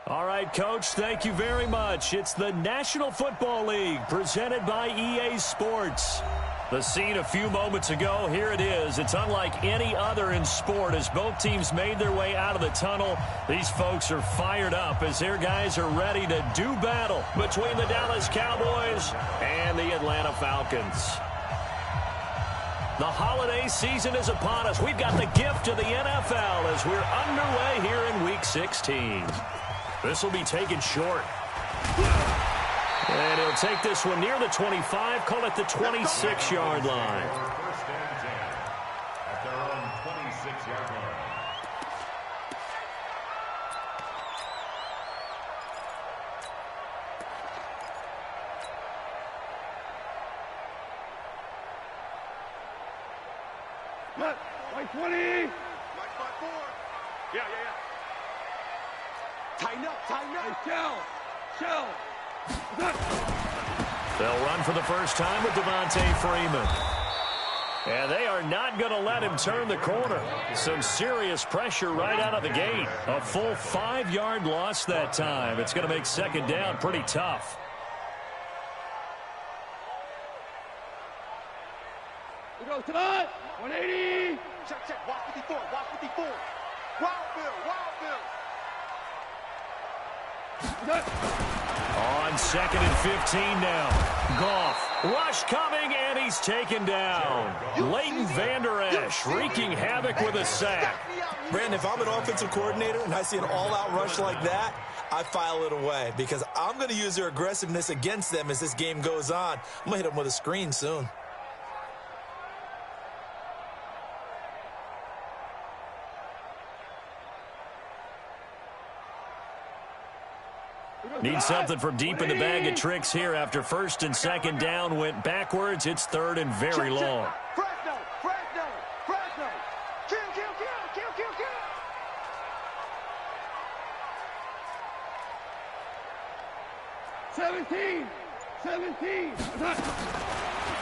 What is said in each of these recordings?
All right, Coach, thank you very much. It's the National Football League presented by EA Sports. The scene a few moments ago, here it is. It's unlike any other in sport as both teams made their way out of the tunnel. These folks are fired up as their guys are ready to do battle between the Dallas Cowboys and the Atlanta Falcons. The holiday season is upon us. We've got the gift of the NFL as we're underway here in Week 16. This will be taken short. And he'll take this one near the 25, call it the 26-yard line. First and 10 at their own 26-yard line. Look, white 20. White 5-4. Yeah. Tighten up. Hey, shell. They'll run for the first time with Devontae Freeman. And they are not going to let him turn the corner. Some serious pressure right out of the gate. A full 5-yard loss that time. It's going to make second down pretty tough. We go tonight. 180. Check. Watch 54. Wild Bill. On second and 15 now. Goff. Rush coming, and he's taken down. Leighton Vander Esch wreaking havoc with a sack. Brandon, if I'm an offensive coordinator and I see an all-out rush like that, I file it away because I'm going to use their aggressiveness against them as this game goes on. I'm going to hit them with a screen soon. Need something from deep in the bag of tricks here after first and second down went backwards. It's third and very long. Fresno. Kill. 17.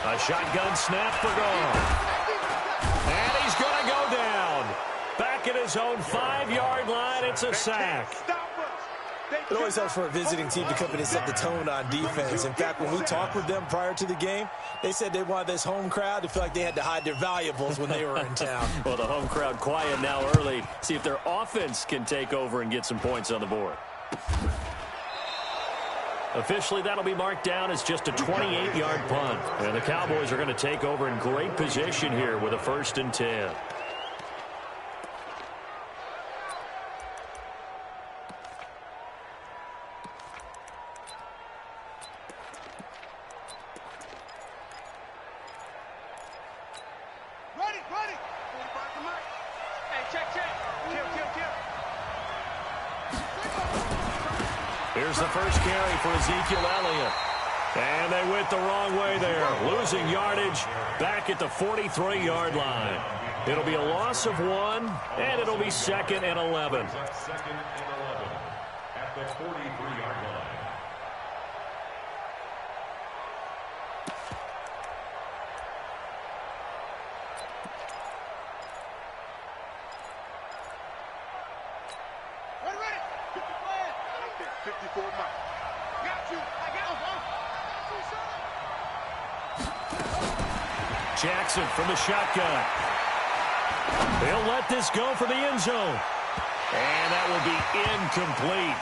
A shotgun snap for Goff. And he's going to go down. Back at his own 5-yard line, it's a sack. It always helps for a visiting team to come in and set the tone on defense. In fact, when we talked with them prior to the game, they said they wanted this home crowd to feel like they had to hide their valuables when they were in town. Well, the home crowd quiet now early. See if their offense can take over and get some points on the board. Officially, that'll be marked down as just a 28-yard punt. And the Cowboys are going to take over in great position here with a 1st and 10. Here's the first carry for Ezekiel Elliott. And they went the wrong way there. Losing yardage back at the 43-yard line. It'll be a loss of 1, and it'll be 2nd and 11. Second and 11 at the 43-yard line. Jackson from the shotgun. They'll let this go for the end zone. And that will be incomplete.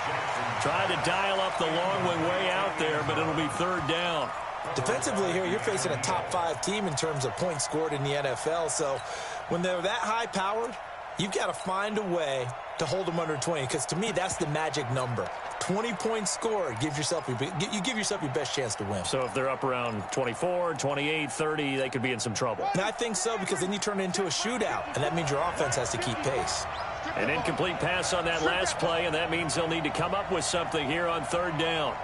Try to dial up the long way out there, but it'll be 3rd down. Defensively here, you're facing a top-5 team in terms of points scored in the NFL. So when they're that high-powered, you've got to find a way to hold them under 20, because to me, that's the magic number. 20 points scored, you give yourself your best chance to win. So if they're up around 24, 28, 30, they could be in some trouble. And I think so, because then you turn it into a shootout, and that means your offense has to keep pace. An incomplete pass on that last play, and that means they'll need to come up with something here on 3rd down.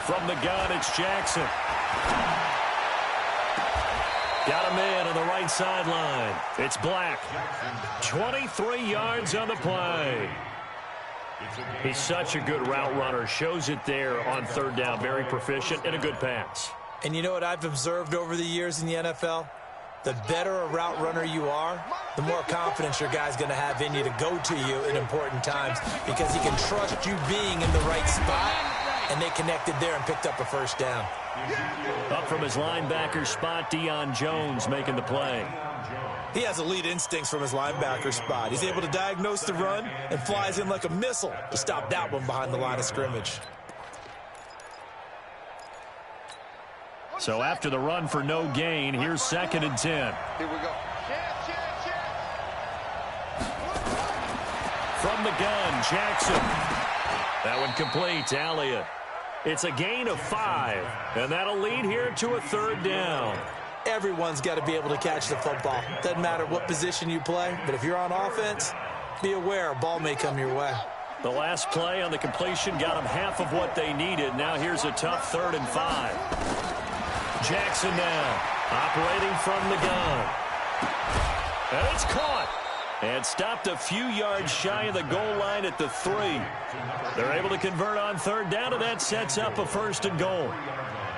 From the gun, it's Jackson. Got a man on the right sideline. It's Black. 23 yards on the play. He's such a good route runner. Shows it there on 3rd down. Very proficient and a good pass. And you know what I've observed over the years in the NFL? the better a route runner you are, the more confidence your guy's going to have in you to go to you in important times because he can trust you being in the right spot, and they connected there and picked up a first down. Up from his linebacker spot, Deion Jones making the play. He has elite instincts from his linebacker spot. He's able to diagnose the run and flies in like a missile to stop that one behind the line of scrimmage. So after the run for no gain, here's 2nd and 10. Here we go. From the gun, Jackson. That one complete to Elliott. It's a gain of 5, and that'll lead here to a 3rd down. Everyone's got to be able to catch the football. Doesn't matter what position you play, but if you're on offense, be aware a ball may come your way. The last play on the completion got them half of what they needed. Now here's a tough 3rd and 5. Jackson now, operating from the gun. And it's caught. And stopped a few yards shy of the goal line at the 3. They're able to convert on 3rd down, and that sets up a 1st and goal.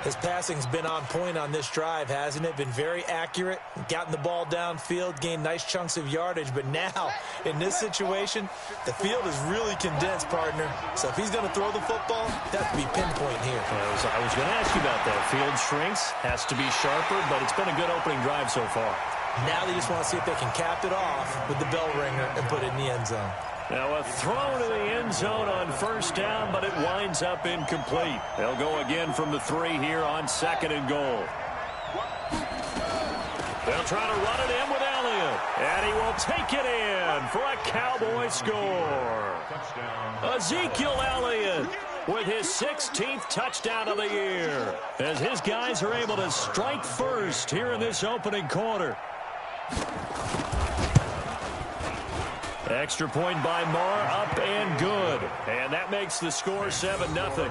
His passing's been on point on this drive, hasn't it? Been very accurate, gotten the ball downfield, gained nice chunks of yardage. But now, in this situation, the field is really condensed, partner. So if he's going to throw the football, that would be pinpoint here. I was going to ask you about that. Field shrinks, has to be sharper, but it's been a good opening drive so far. Now they just want to see if they can cap it off with the bell ringer and put it in the end zone. Now a throw to the end zone on 1st down, but it winds up incomplete. They'll go again from the 3 here on 2nd and goal. They'll try to run it in with Elliott, and he will take it in for a Cowboy score. Ezekiel Elliott with his 16th touchdown of the year, as his guys are able to strike first here in this opening quarter. Extra point by Marr, up and good. And that makes the score 7-0.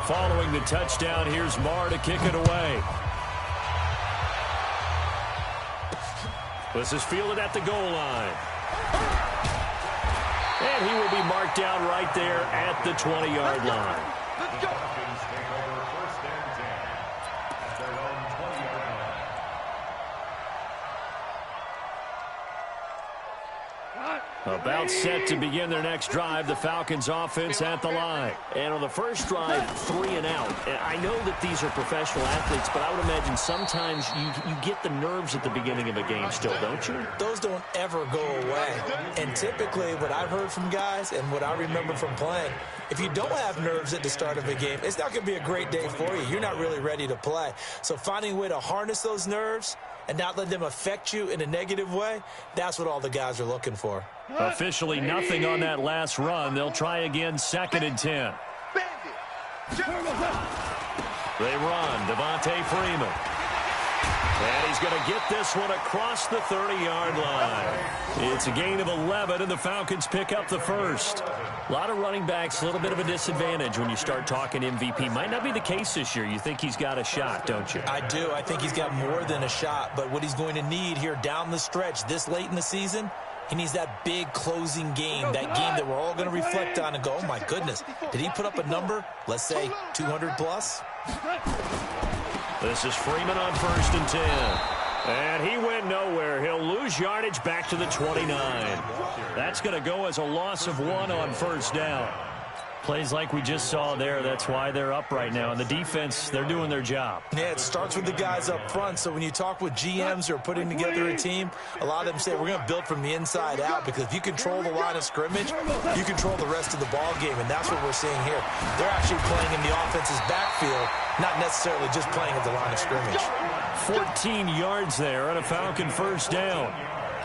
Following the touchdown, here's Marr to kick it away. This is fielded at the goal line. And he will be marked down right there at the 20-yard line. Let's go. About set to begin their next drive, the Falcons offense at the line. And on the first drive, 3 and out. And I know that these are professional athletes, but I would imagine sometimes you get the nerves at the beginning of a game still, don't you? Those don't ever go away. And typically what I've heard from guys and what I remember from playing, if you don't have nerves at the start of a game, it's not going to be a great day for you. You're not really ready to play. So finding a way to harness those nerves and not let them affect you in a negative way, that's what all the guys are looking for. Officially nothing on that last run. They'll try again, 2nd and 10. They run, Devontae Freeman. And he's going to get this one across the 30-yard line. It's a gain of 11, and the Falcons pick up the first. A lot of running backs, a little bit of a disadvantage when you start talking MVP. Might not be the case this year. You think he's got a shot, don't you? I do. I think he's got more than a shot. But what he's going to need here down the stretch this late in the season, he needs that big closing game, that game that we're all going to reflect on and go, oh, my goodness, did he put up a number, let's say 200-plus? This is Freeman on 1st and 10. And he went nowhere. He'll lose yardage back to the 29. That's going to go as a loss of 1 on 1st down. Plays like we just saw there. That's why they're up right now. And the defense, they're doing their job. Yeah, it starts with the guys up front. So when you talk with GMs who are putting together a team, a lot of them say we're going to build from the inside out, because if you control the line of scrimmage, you control the rest of the ball game. And that's what we're seeing here. They're actually playing in the offense's backfield, not necessarily just playing at the line of scrimmage. 14 yards there and a Falcon 1st down.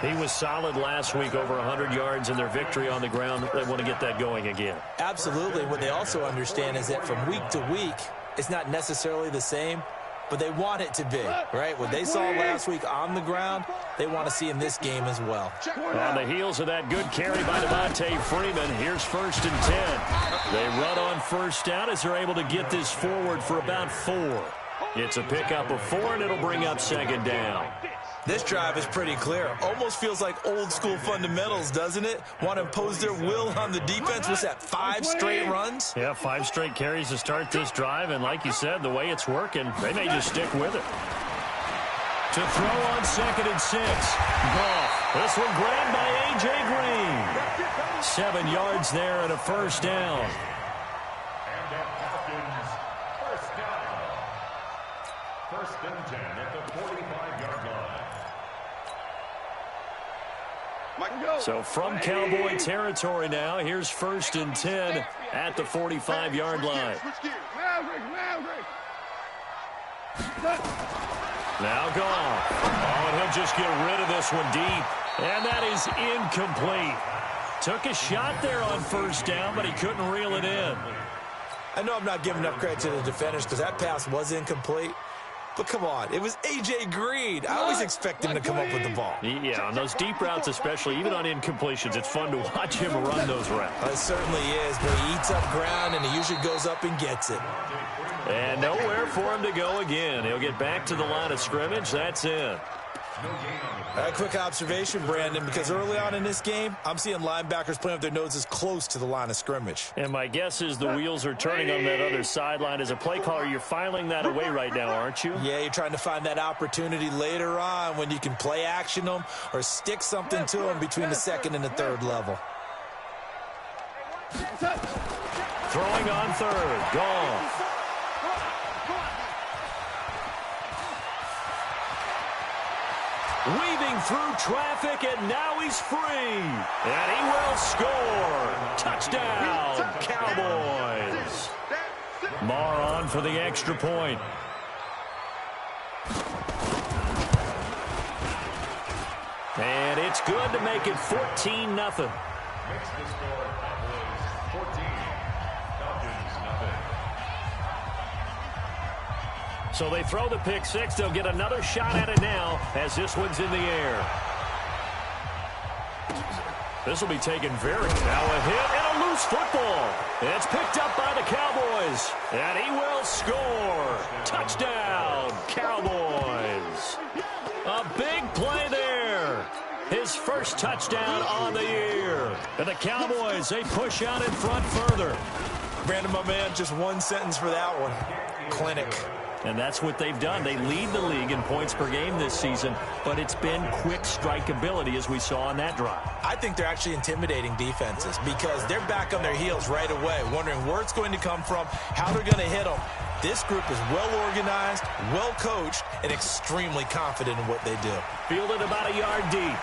He was solid last week, over 100 yards in their victory on the ground. They want to get that going again. Absolutely. What they also understand is that from week to week, it's not necessarily the same, but they want it to be, right? What they saw last week on the ground, they want to see in this game as well. On the heels of that good carry by Devontae Freeman, here's 1st and 10. They run on 1st down as they're able to get this forward for about 4. It's a pickup of 4, and it'll bring up 2nd down. This drive is pretty clear. Almost feels like old school fundamentals, doesn't it? Want to impose their will on the defense. Was that 5 straight runs? Yeah, 5 straight carries to start this drive. And like you said, the way it's working, they may just stick with it. To throw on 2nd and 6. Goff. This one grabbed by A.J. Green. 7 yards there and a first down. And the Falcons, first down. 1st and 10 at the 45-yard line. So from Cowboy territory now, here's 1st and 10 at the 45-yard line. Now Goff. Oh, and he'll just get rid of this one deep. And that is incomplete. Took a shot there on 1st down, but he couldn't reel it in. I know I'm not giving enough credit to the defenders because that pass was incomplete. But come on, it was A.J. Green. I always expect him to come up with the ball. Yeah, on those deep routes especially, even on incompletions, it's fun to watch him run those routes. It certainly is, but he eats up ground, and he usually goes up and gets it. And nowhere for him to go again. He'll get back to the line of scrimmage. That's it. A quick observation, Brandon, because early on in this game, I'm seeing linebackers playing with their noses close to the line of scrimmage. And my guess is the wheels are turning on that other sideline. As a play caller, you're filing that away right now, aren't you? Yeah, you're trying to find that opportunity later on when you can play action them or stick something to them between the 2nd and the 3rd level. Throwing on 3rd. Goff. Weaving through traffic, and now he's free. And he will score. Touchdown, Cowboys. Marr on for the extra point. And it's good to make it 14-0. Makes the score Cowboys 14, Falcons nothing. So they throw the pick 6. They'll get another shot at it now as this one's in the air. This will be taken very. Now a hit and a loose football. It's picked up by the Cowboys. And he will score. Touchdown, Cowboys. A big play there. His first touchdown on the year. And the Cowboys, they push out in front further. Brandon, my man, just one sentence for that one. Clinic. And that's what they've done. They lead the league in points per game this season, but it's been quick strike ability as we saw on that drive. I think they're actually intimidating defenses because they're back on their heels right away, wondering where it's going to come from, how they're going to hit them. This group is well organized, well coached, and extremely confident in what they do. Fielded about a yard deep.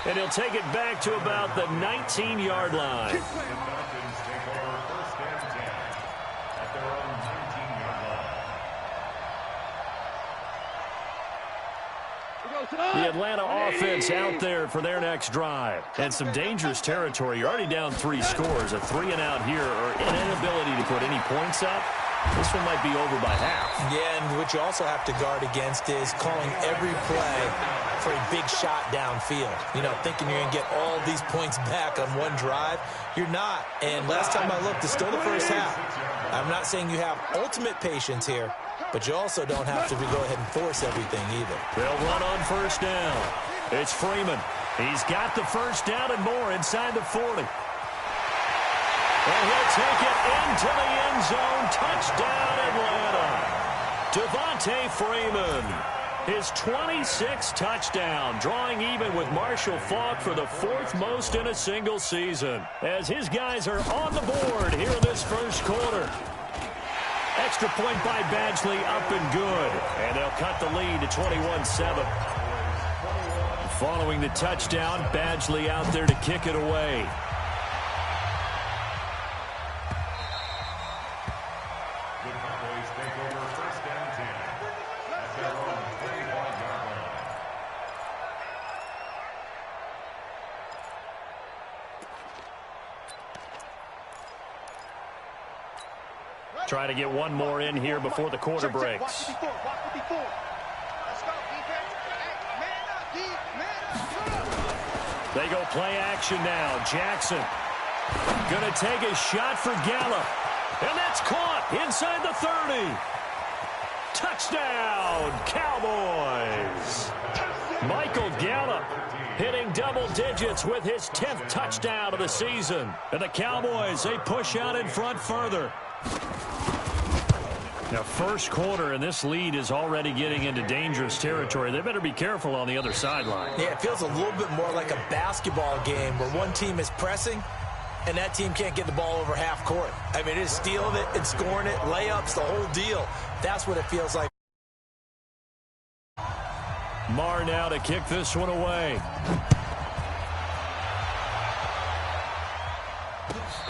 And he'll take it back to about the 19-yard line. Falcons take over 1st and 10 at their own 19-yard line. The Atlanta offense out there for their next drive. And some dangerous territory. You're already down 3 scores. A 3-and-out here or an inability to put any points up. This one might be over by half. Yeah, and what you also have to guard against is calling every play for a big shot downfield. You know, thinking you're going to get all these points back on one drive. You're not. And last time I looked, it's still the first half. I'm not saying you have ultimate patience here, but you also don't have to go ahead and force everything either. They'll run on 1st down. It's Freeman. He's got the 1st down and more inside the 40. And he'll take it into the end zone. Touchdown, Atlanta. Devontae Freeman. His 26th touchdown, drawing even with Marshall Faulk for the 4th most in a single season. As his guys are on the board here in this first quarter. Extra point by Badgley, up and good. And they'll cut the lead to 21-7. Following the touchdown, Badgley out there to kick it away. The Cowboys take over 1st and 10 at their own 35-yard line. Try to get one more in here before the quarter breaks. They go play action now. Jackson going to take a shot for Gallup. And that's caught inside the 30. Touchdown, Cowboys. Michael Gallup hitting double digits with his 10th touchdown of the season. And the Cowboys, they push out in front further. Now, first quarter, and this lead is already getting into dangerous territory. They better be careful on the other sideline. Yeah, it feels a little bit more like a basketball game where one team is pressing and that team can't get the ball over half court. I mean, it is stealing it and scoring it, layups, the whole deal. That's what it feels like. Marr now to kick this one away.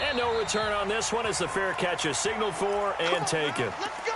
And no return on this one as the fair catch is signaled for and taken. Let's go.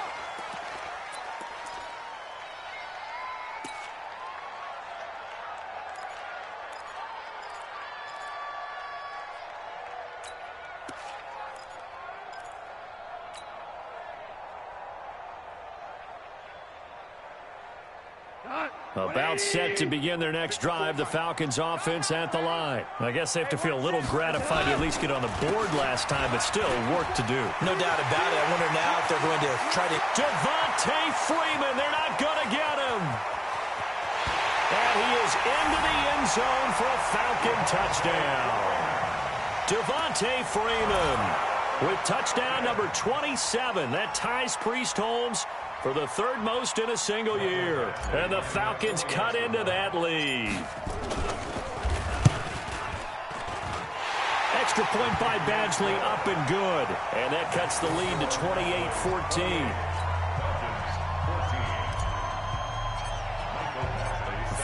About set to begin their next drive, the Falcons offense at the line. I guess they have to feel a little gratified to at least get on the board last time, but still work to do. No doubt about it. I wonder now if they're going to try to... Devontae Freeman, they're not going to get him. And he is into the end zone for a Falcon touchdown. Devontae Freeman with touchdown number 27. That ties Priest Holmes for the third most in a single year. And the Falcons cut into that lead. Extra point by Badgley up and good. And that cuts the lead to 28-14.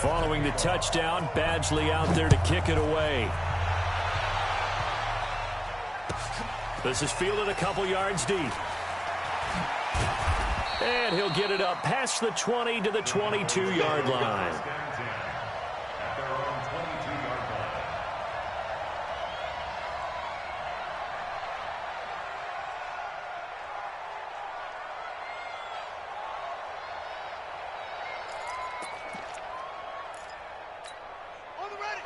Following the touchdown, Badgley out there to kick it away. This is fielded a couple yards deep. And he'll get it up past the 20 to the 22-yard line.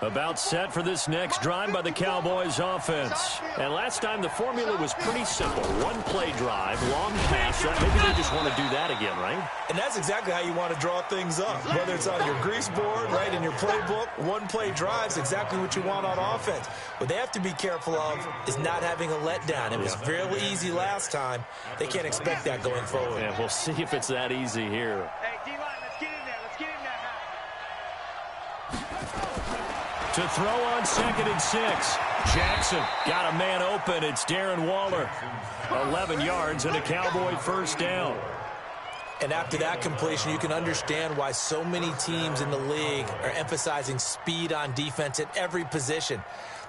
About set for this next drive by the Cowboys offense. And last time the formula was pretty simple. One play drive, long pass. Maybe they just want to do that again, right? And that's exactly how you want to draw things up. Whether it's on your grease board, right, in your playbook, one play drive is exactly what you want on offense. What they have to be careful of is not having a letdown. It was fairly easy last time. They can't expect that going forward. Yeah, we'll see if it's that easy here. Hey, D-line, let's get in there. Let's get in there now. To throw on 2nd and 6. Jackson got a man open. It's Darren Waller. 11 yards and a Cowboy first down. And after that completion, you can understand why so many teams in the league are emphasizing speed on defense at every position.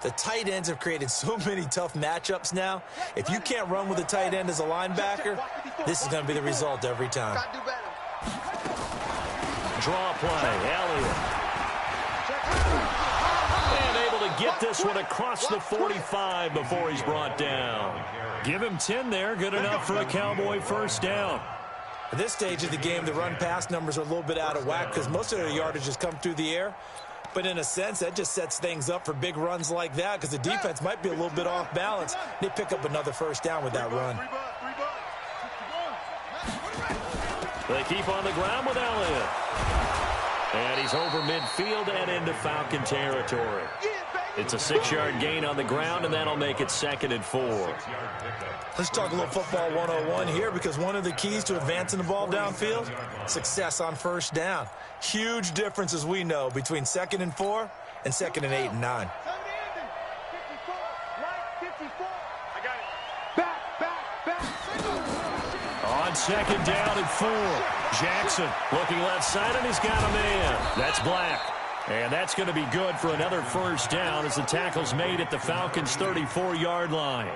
The tight ends have created so many tough matchups now. If you can't run with a tight end as a linebacker, this is going to be the result every time. Draw play. Elliott. Get this one across the 45 before he's brought down. Give him 10 there. Good enough for a Cowboy first down. At this stage of the game, the run-pass numbers are a little bit out of whack because most of their yardage has come through the air. But in a sense, that just sets things up for big runs like that because the defense might be a little bit off balance. They pick up another first down with that run. They keep on the ground with Elliott. And he's over midfield and into Falcon territory. It's a 6-yard gain on the ground, and that'll make it 2nd and 4. Let's talk a little football 101 here because one of the keys to advancing the ball downfield, success on first down. Huge difference, as we know, between 2nd and 4 and 2nd and 8 and 9. On 2nd down and 4. Jackson looking left side, and he's got a man. That's Black. And that's going to be good for another first down as the tackle's made at the Falcons' 34-yard line.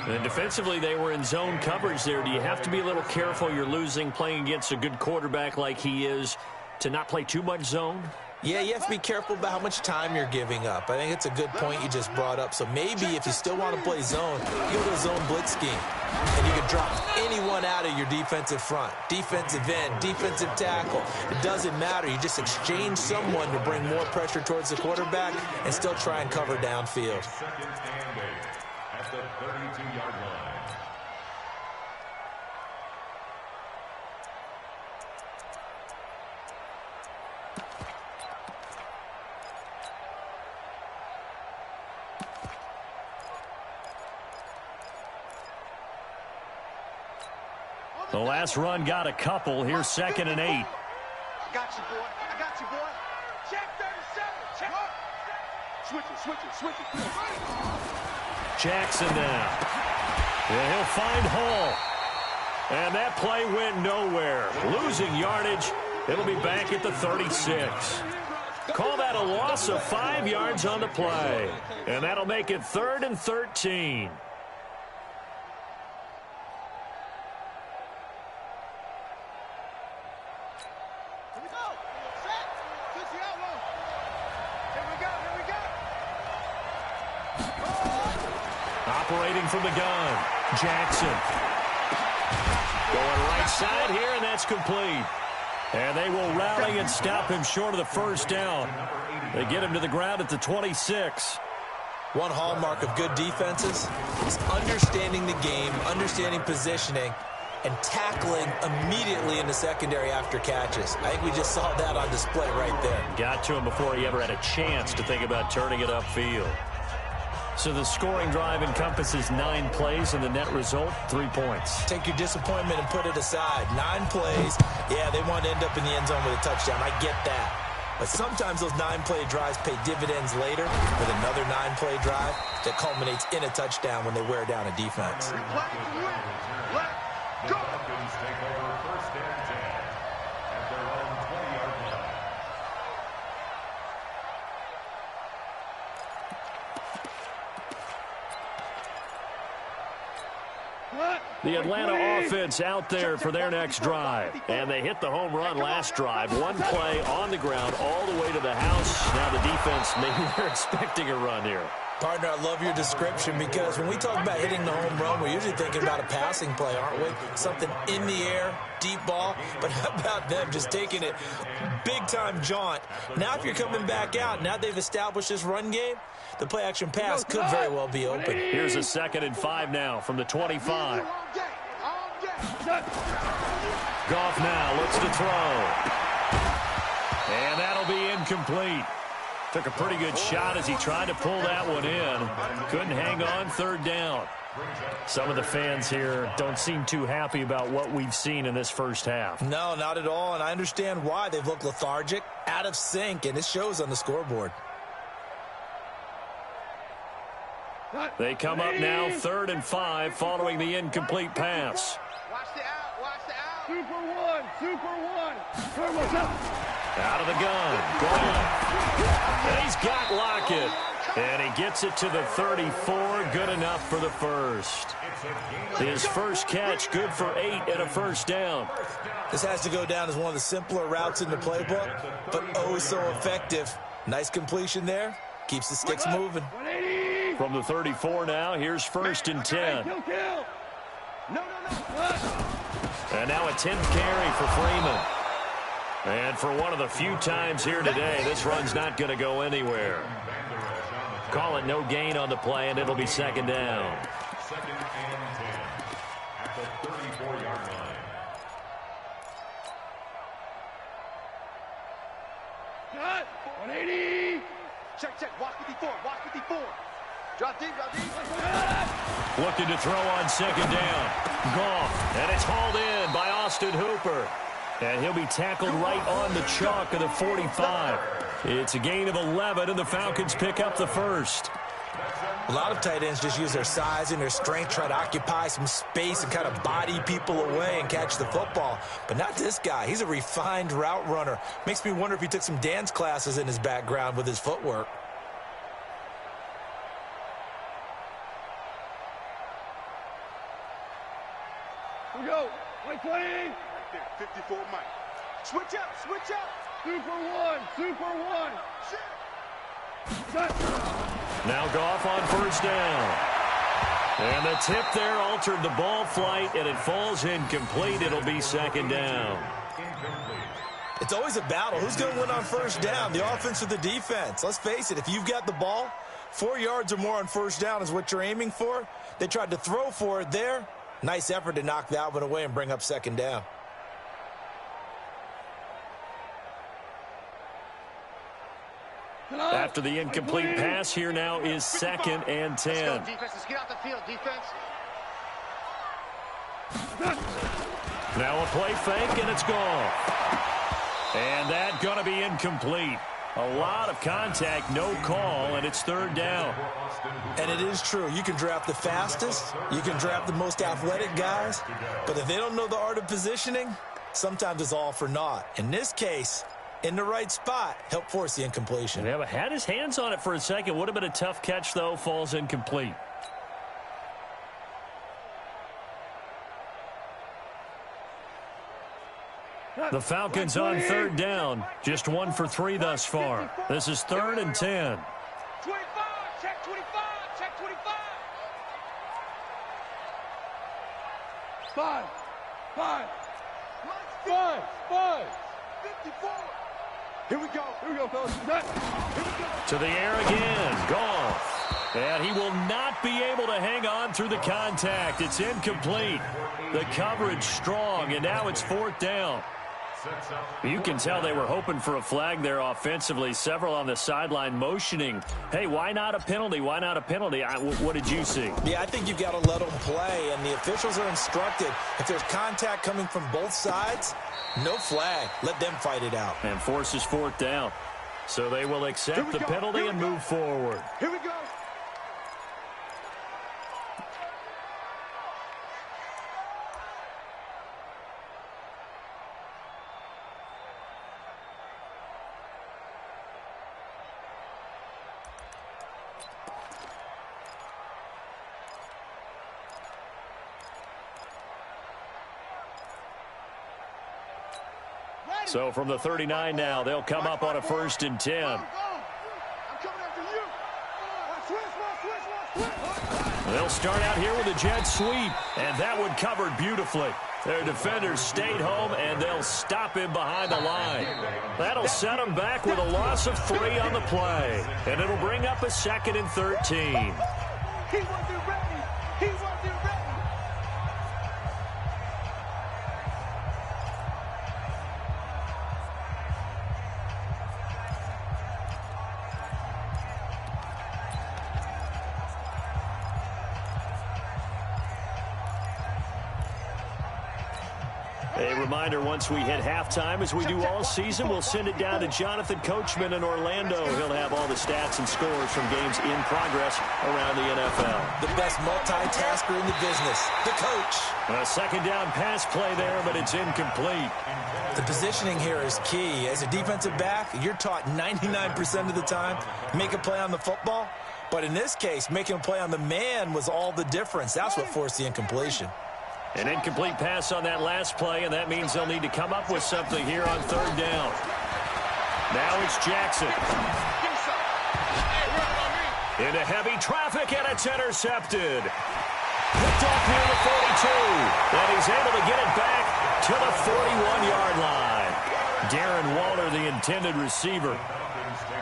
And defensively, they were in zone coverage there. Do you have to be a little careful you're losing playing against a good quarterback like he is to not play too much zone? Yeah, you have to be careful about how much time you're giving up. I think it's a good point you just brought up. So maybe if you still want to play zone, you go to a zone blitz scheme. And you can drop anyone out of your defensive front. Defensive end, defensive tackle. It doesn't matter. You just exchange someone to bring more pressure towards the quarterback and still try and cover downfield. Second and 8 at the 32-yard line. The last run got a couple. Here's 2nd and 8. I got you, boy. I got you, boy. Check 37. Check. Switch it. Jackson now. And he'll find Hall. And that play went nowhere. Losing yardage. It'll be back at the 36. Call that a loss of 5 yards on the play. And that'll make it 3rd and 13. Operating from the gun, Jackson. Going right side here, and that's complete. And they will rally and stop him short of the first down. They get him to the ground at the 26. One hallmark of good defenses is understanding the game, understanding positioning, and tackling immediately in the secondary after catches. I think we just saw that on display right there. Got to him before he ever had a chance to think about turning it upfield. So the scoring drive encompasses 9 plays, and the net result, 3 points. Take your disappointment and put it aside. 9 plays. Yeah, they want to end up in the end zone with a touchdown. I get that. But sometimes those 9-play drives pay dividends later with another 9-play drive that culminates in a touchdown when they wear down a defense. The Falcons take over 1st and 10 at their own 20-yard line. The Atlanta offense out there for their next drive. And they hit the home run last drive. 1 play on the ground all the way to the house. Now the defense, maybe they're expecting a run here. Partner, I love your description because when we talk about hitting the home run, we're usually thinking about a passing play, aren't we? Something in the air, deep ball. But how about them just taking it big-time jaunt? Now if you're coming back out, now they've established this run game, the play-action pass could very well be open. Here's a 2nd and 5 now from the 25. Goff now looks to throw. And that'll be incomplete. Took a pretty good shot as he tried to pull that one in. Couldn't hang on, 3rd down. Some of the fans here don't seem too happy about what we've seen in this first half. No, not at all, and I understand why. They've looked lethargic, out of sync, and it shows on the scoreboard. They come up now 3rd and 5 following the incomplete pass. Watch the out. Super one. Turbo's up. Out of the gun. Gone. And he's got Lockett. And he gets it to the 34. Good enough for the first. His first catch, good for 8 and a first down. This has to go down as one of the simpler routes in the playbook, but oh so effective. Nice completion there. Keeps the sticks moving. 180. From the 34 now, here's 1st and 10. Kill. No. And now a 10th carry for Freeman. And for one of the few times here today, this run's not going to go anywhere. Call it no gain on the play, and it'll be 2nd down. 2nd and 10 at the 34-yard line. Cut. 180. Check. Watch 54. Drop deep. Looking to throw on 2nd down. Goff. And it's hauled in by Austin Hooper. And he'll be tackled right on the chalk of the 45. It's a gain of 11, and the Falcons pick up the first. A lot of tight ends just use their size and their strength, try to occupy some space and kind of body people away and catch the football. But not this guy. He's a refined route runner. Makes me wonder if he took some dance classes in his background with his footwork. Here we go. 120. 54 Mike. Switch up. Super one. Cut. Now Goff on 1st down. And the tip there altered the ball flight, and it falls incomplete. It'll be 2nd down. It's always a battle. Who's going to win on 1st down, the offense or the defense? Let's face it, if you've got the ball, 4 yards or more on 1st down is what you're aiming for. They tried to throw for it there. Nice effort to knock that one away and bring up 2nd down. After the incomplete pass, here now is 2nd and 10. Let's go, defense. Let's get out the field, defense. Now a play fake, and it's gone. And that going to be incomplete. A lot of contact, no call, and it's third down. And it is true. You can draft the fastest. You can draft the most athletic guys. But if they don't know the art of positioning, sometimes it's all for naught. In this case, in the right spot, help force the incompletion. Yeah, but had his hands on it for a second. Would have been a tough catch, though. Falls incomplete. The Falcons on third down. Just 1 for 3 thus far. This is 3rd and 10. 25, check 25, check 25. 5. 54. Here we go, fellas. Here we go. To the air again. Gone. And he will not be able to hang on through the contact. It's incomplete. The coverage strong, and now it's 4th down. You can tell they were hoping for a flag there offensively. Several on the sideline motioning, hey, why not a penalty? Why not a penalty? What did you see? Yeah, I think you've got to let them play, and the officials are instructed. If there's contact coming from both sides, no flag. Let them fight it out. And forces 4th down. So they will accept the penalty and move forward. Here we go. So from the 39 now, they'll come up on a 1st and 10. I'm coming after you. They'll start out here with a jet sweep, and that one covered beautifully. Their defenders stayed home, and they'll stop him behind the line. That'll set them back with a loss of 3 on the play, and it'll bring up a 2nd and 13. He wasn't ready. He wasn't ready. A reminder, once we hit halftime, as we do all season, we'll send it down to Jonathan Coachman in Orlando. He'll have all the stats and scores from games in progress around the NFL. The best multitasker in the business, the coach. A 2nd down pass play there, but it's incomplete. The positioning here is key. As a defensive back, you're taught 99% of the time, make a play on the football. But in this case, making a play on the man was all the difference. That's what forced the incompletion. An incomplete pass on that last play, and that means they'll need to come up with something here on 3rd down. Now it's Jackson. Into heavy traffic, and it's intercepted. Picked off near the 42, and he's able to get it back to the 41-yard line. Darren Waller, the intended receiver.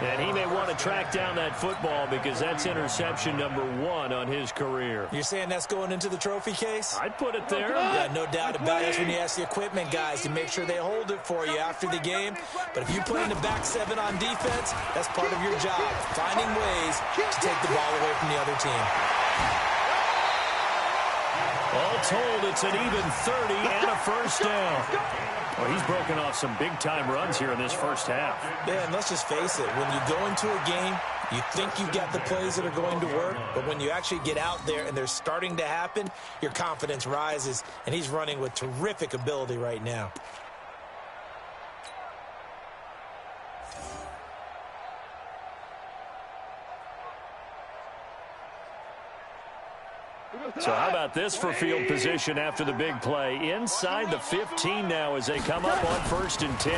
And he may want to track down that football because that's interception number 1 on his career. You're saying that's going into the trophy case? I'd put it there. Yeah, no doubt about it. That's when you ask the equipment guys to make sure they hold it for you after the game. But if you play in the back 7 on defense, that's part of your job, finding ways to take the ball away from the other team. All told, it's an even 30 and a 1st down. Well, he's broken off some big-time runs here in this first half. Yeah, and let's just face it. When you go into a game, you think you've got the plays that are going to work, but when you actually get out there and they're starting to happen, your confidence rises, and he's running with terrific ability right now. So how about this for field position after the big play? Inside the 15 now as they come up on 1st and 10.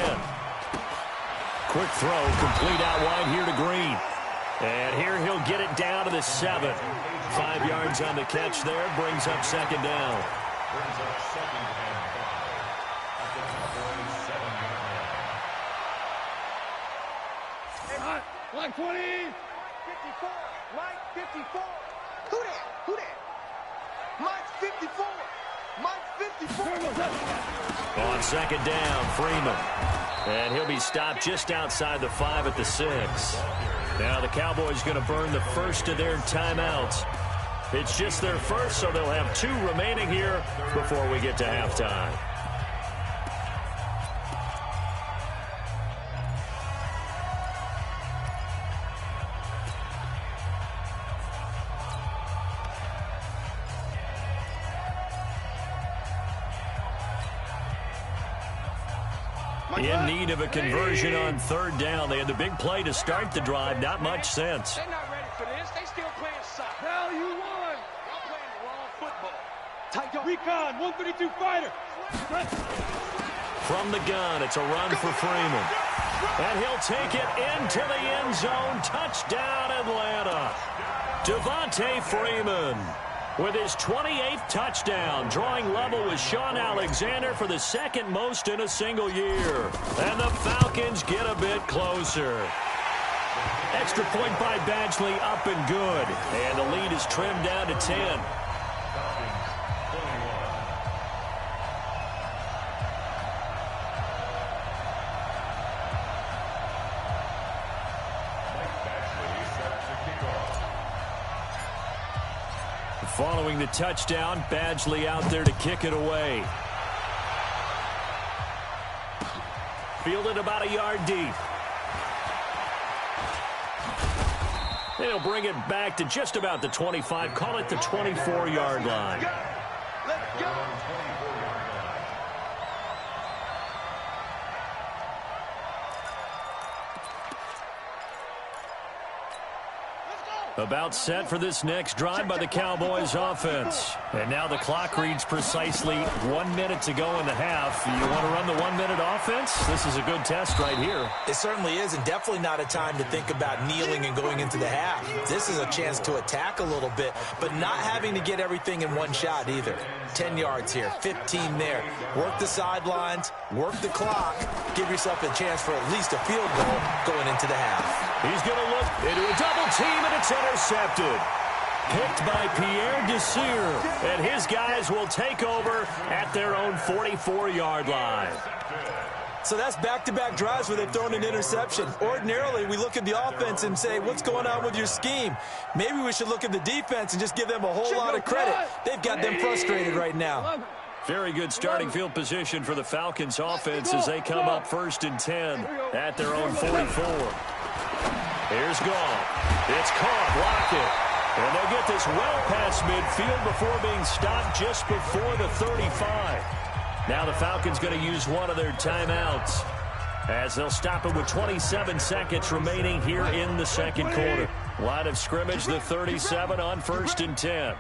Quick throw, complete out wide here to Green. And here he'll get it down to the 7. 5 yards on the catch there, brings up 2nd down. Line 20. 54. Line 54. Who that? Who that? Mike's 54. Mike's 54. On 2nd down, Freeman. And he'll be stopped just outside the 5 at the 6. Now the Cowboys going to burn the first of their timeouts. It's just their first, so they'll have 2 remaining here before we get to halftime. In need of a conversion on third down. They had the big play to start the drive. Not much sense. They're not ready for this. They still playing soccer. Now you won. Y'all playing the wrong football. Tight go. Recon, 132 fighter. From the gun, it's a run for Freeman. And he'll take it into the end zone. Touchdown, Atlanta. Devontae Freeman with his 28th touchdown, drawing level with Sean Alexander for the second most in a single year. And the Falcons get a bit closer. Extra point by Badgley, up and good. And the lead is trimmed down to 10. Following the touchdown, Badgley out there to kick it away. Fielded about a yard deep. They'll bring it back to just about the 25. Call it the 24-yard line. Let's go. About set for this next drive by the Cowboys offense. And now the clock reads precisely 1 minute to go in the half. You want to run the 1 minute offense? This is a good test right here. It certainly is, and definitely not a time to think about kneeling and going into the half. This is a chance to attack a little bit, but not having to get everything in one shot either. 10 yards here, 15 there. Work the sidelines, work the clock, give yourself a chance for at least a field goal going into the half. He's going to look into a double team, and it's intercepted. Picked by Pierre Desir, and his guys will take over at their own 44-yard line. So that's back-to-back drives where they've thrown an interception. Ordinarily, we look at the offense and say, what's going on with your scheme? Maybe we should look at the defense and just give them a whole lot of credit. They've got them frustrated right now. Very good starting field position for the Falcons offense as they come up 1st and 10 at their own 44. Here's Goff. It's caught. Lockett. And they'll get this well past midfield before being stopped just before the 35. Now the Falcons going to use one of their timeouts as they'll stop it with 27 seconds remaining here in the second quarter. Line of scrimmage, the 37 on 1st and 10.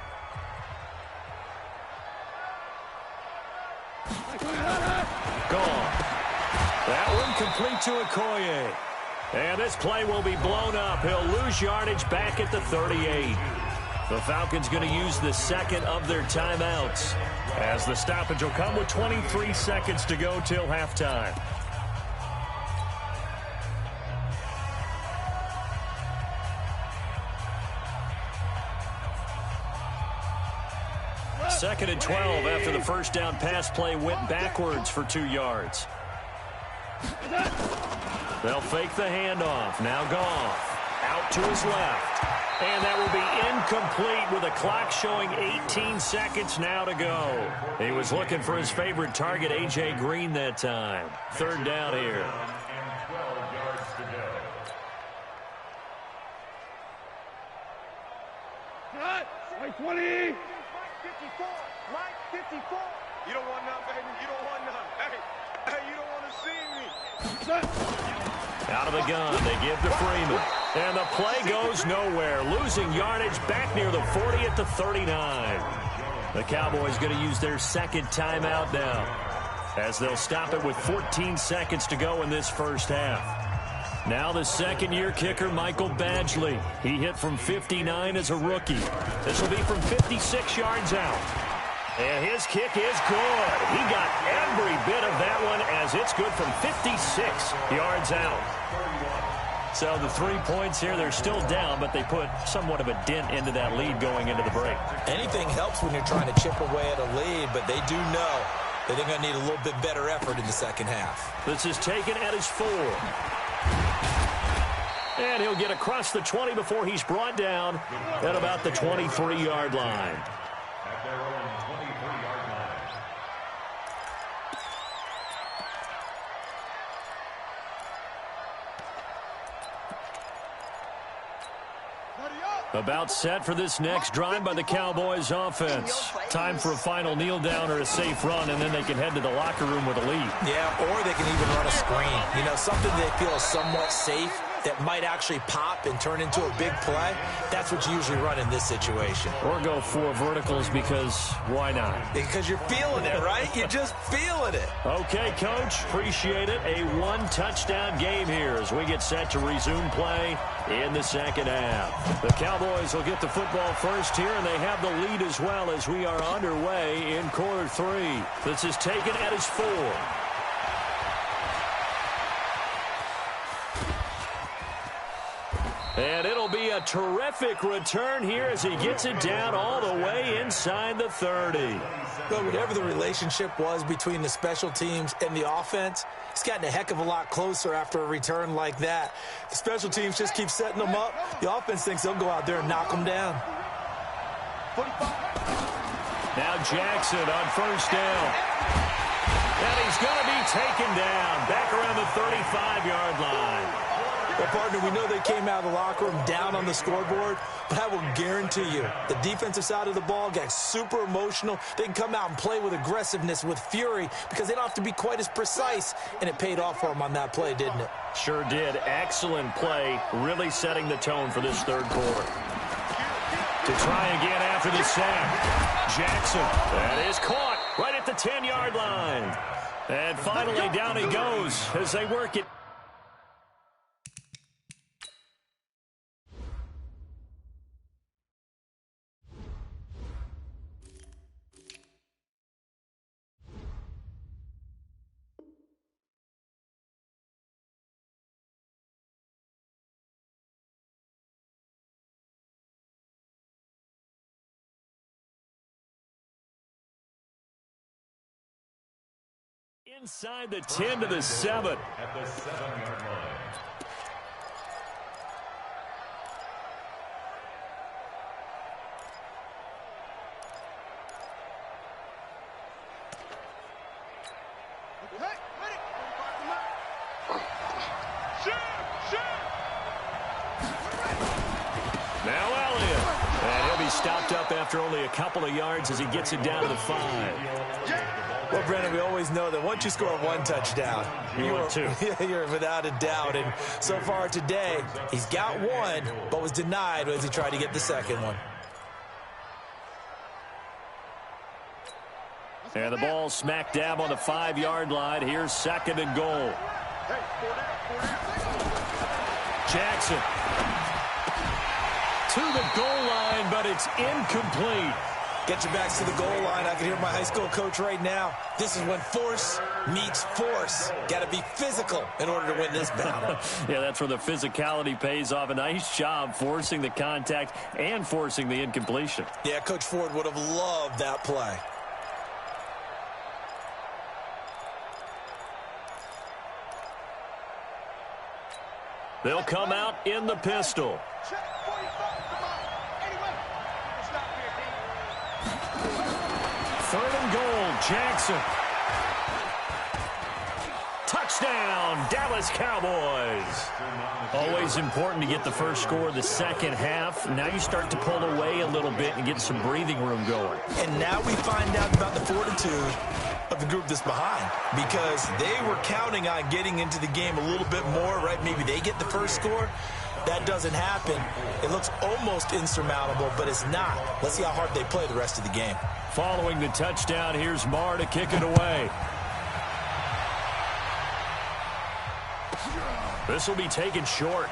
Gone. That one complete to Okoye. And this play will be blown up. He'll lose yardage back at the 38. The Falcons going to use the second of their timeouts as the stoppage will come with 23 seconds to go till halftime. Second and 12 after the first down pass play went backwards for 2 yards. They'll fake the handoff. Now Goff out to his left. And that will be incomplete with the clock showing 18 seconds now to go. He was looking for his favorite target, A.J. Green, that time. 3rd down here. And 12 yards to go. Cut. Like 20. Mike 54. Mike 54. You don't want none, baby. You don't want none. Hey, you don't want to see me. Out of the gun, they give to Freeman. And the play goes nowhere. Losing yardage back near the 40 at the 39. The Cowboys going to use their second timeout now as they'll stop it with 14 seconds to go in this first half. Now the second-year kicker, Michael Badgley. He hit from 59 as a rookie. This will be from 56 yards out. And his kick is good. He got every bit of that one as it's good from 56 yards out. So the 3 points here, they're still down, but they put somewhat of a dent into that lead going into the break. Anything helps when you're trying to chip away at a lead, but they do know that they're going to need a little bit better effort in the second half. This is taken at his 4. And he'll get across the 20 before he's brought down at about the 23-yard line. At their own 23-yard line. Hurry up. About set for this next drive by the Cowboys offense. Time for a final kneel down or a safe run, and then they can head to the locker room with a lead. Yeah, or they can even run a screen. You know, something they feel is somewhat safe that might actually pop and turn into a big play. That's what you usually run in this situation. Or go 4 verticals because why not? Because you're feeling it, right? You're just feeling it. Okay, Coach. Appreciate it. A 1-touchdown game here as we get set to resume play in the second half. The Cowboys will get the football first here, and they have the lead as well as we are underway in quarter 3. This is taken at his 4. And it'll be a terrific return here as he gets it down all the way inside the 30. But whatever the relationship was between the special teams and the offense, it's gotten a heck of a lot closer after a return like that. The special teams just keep setting them up. The offense thinks they'll go out there and knock them down. Now Jackson on first down. And he's going to be taken down back around the 35-yard line. Well, partner, we know they came out of the locker room down on the scoreboard, but I will guarantee you the defensive side of the ball got super emotional. They can come out and play with aggressiveness, with fury, because they don't have to be quite as precise, and it paid off for them on that play, didn't it? Sure did. Excellent play, really setting the tone for this third quarter. To try again after the sack. Jackson, that is caught right at the 10-yard line. And finally down he goes as they work it. Inside the 10 to the 7. At the 7-yard line. Now Elliott. And he'll be stopped up after only a couple of yards as he gets it down to the 5. Well, Brennan, we always know that once you score 1 touchdown, you're without a doubt. And so far today, he's got 1, but was denied as he tried to get the second one. And the ball smack dab on the 5-yard line. Here's 2nd and goal. Jackson to the goal line, but it's incomplete. Get your backs to the goal line. I can hear my high school coach right now. This is when force meets force. Got to be physical in order to win this battle. Yeah, that's where the physicality pays off. A nice job forcing the contact and forcing the incompletion. Yeah, Coach Ford would have loved that play. They'll come out in the pistol. Third and goal, Jackson. Touchdown, Dallas Cowboys. Always important to get the first score of the second half. Now you start to pull away a little bit and get some breathing room going. And now we find out about the fortitude of the group that's behind, because they were counting on getting into the game a little bit more, right? Maybe they get the first score. That doesn't happen. It looks almost insurmountable, but it's not. Let's see how hard they play the rest of the game. Following the touchdown, here's Marr to kick it away. This will be taken short.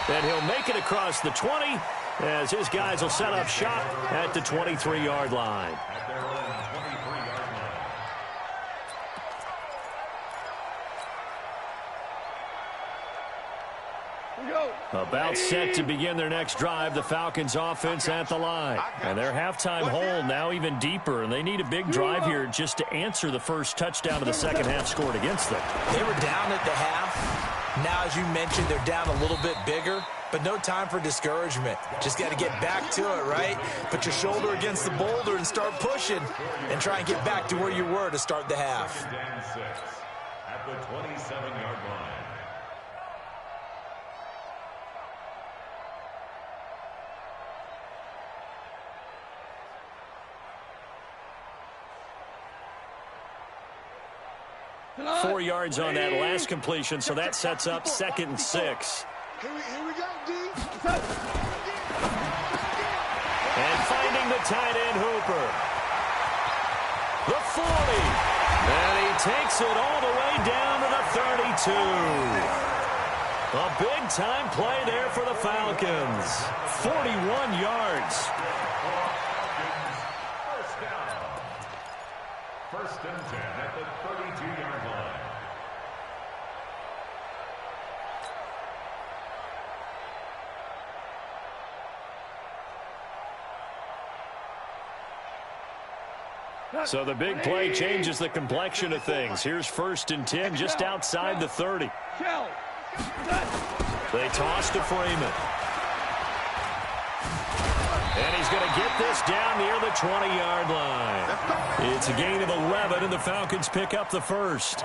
And he'll make it across the 20 as his guys will set up shop at the 23-yard line. At their own 23-yard line. About set to begin their next drive, the Falcons offense at the line. And their halftime hole now even deeper, and they need a big drive here just to answer the first touchdown of the second half scored against them. They were down at the half. Now, as you mentioned, they're down a little bit bigger, but no time for discouragement. Just got to get back to it, right? Put your shoulder against the boulder and start pushing and try and get back to where you were to start the half. Second and 6 at the 27-yard line. 4 yards on that last completion, so that sets up 2nd and 6. Here we go, D. And finding the tight end, Hooper. The 40. And he takes it all the way down to the 32. A big-time play there for the Falcons. 41 yards. First down. 1st and 10 at the 32-yard line. So the big play changes the complexion of things. Here's 1st and 10 just outside the 30. They toss to Freeman. And he's going to get this down near the 20-yard line. It's a gain of 11, and the Falcons pick up the 1st.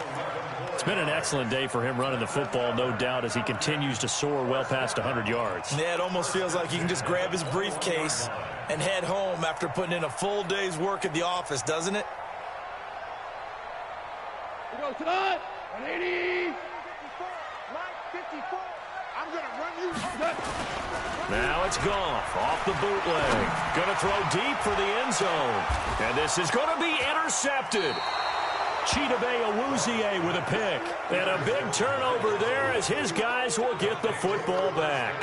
It's been an excellent day for him running the football, no doubt, as he continues to soar well past 100 yards. Yeah, it almost feels like he can just grab his briefcase and head home after putting in a full day's work at the office, doesn't it? We go tonight. 180. 54. I'm going to run you. Now it's Goff off the bootleg. Going to throw deep for the end zone. And this is going to be intercepted. Chidobe Awuzie with a pick. And a big turnover there as his guys will get the football back.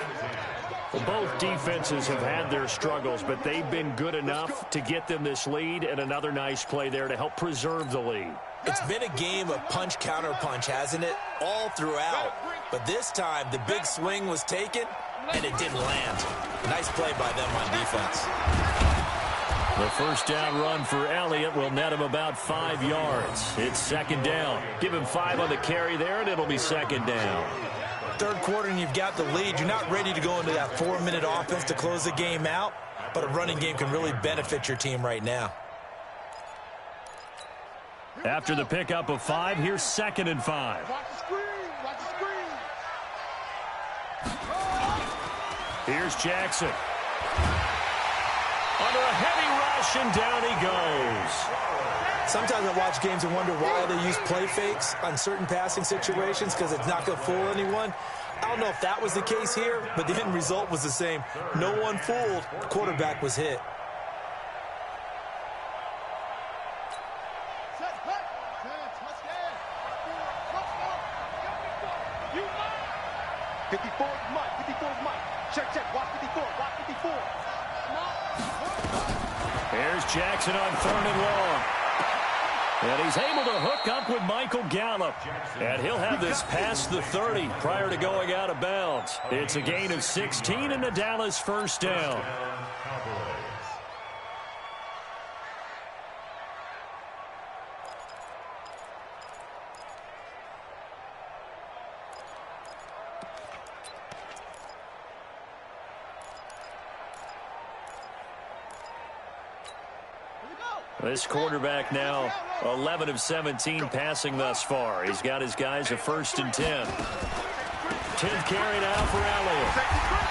Well, both defenses have had their struggles, but they've been good enough to get them this lead, and another nice play there to help preserve the lead. It's been a game of punch-counter-punch, hasn't it? All throughout. But this time, the big swing was taken, and it didn't land. Nice play by them on defense. The first down run for Elliott will net him about 5 yards. It's 2nd down. Give him 5 on the carry there, and it'll be 2nd down. 3rd quarter, and you've got the lead. You're not ready to go into that 4-minute offense to close the game out, but a running game can really benefit your team right now. After the pickup of 5, here's 2nd and 5. Watch the screen. Watch the screen. Here's Jackson. Under a heavy rush, and down he goes. Sometimes I watch games and wonder why they use play fakes on certain passing situations, because it's not going to fool anyone. I don't know if that was the case here, but the end result was the same. No one fooled. The quarterback was hit. Here's Jackson on 3rd and long. And he's able to hook up with Michael Gallup. And he'll have this past the 30 prior to going out of bounds. It's a gain of 16 and the Dallas 1st down. This quarterback now 11 of 17 passing thus far. He's got his guys a 1st and 10. 10th carry now for Elliott.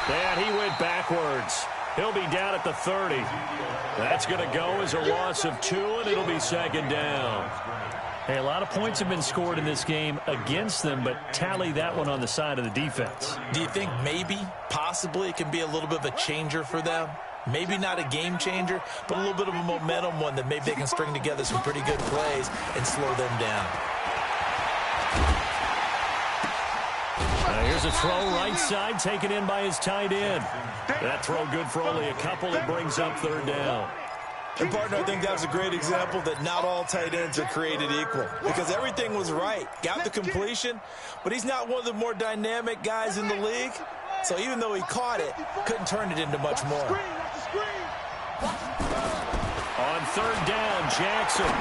And he went backwards. He'll be down at the 30. That's going to go as a loss of 2, and it'll be 2nd down. Hey, a lot of points have been scored in this game against them, but tally that one on the side of the defense. Do you think maybe, possibly, it can be a little bit of a changer for them? Maybe not a game changer, but a little bit of a momentum one that maybe they can string together some pretty good plays and slow them down. Here's a throw right side taken in by his tight end. That throw good for only a couple. It brings up 3rd down. And, partner, I think that was a great example that not all tight ends are created equal, because everything was right. Got the completion, but he's not one of the more dynamic guys in the league. So even though he caught it, couldn't turn it into much more. On 3rd down, Jackson.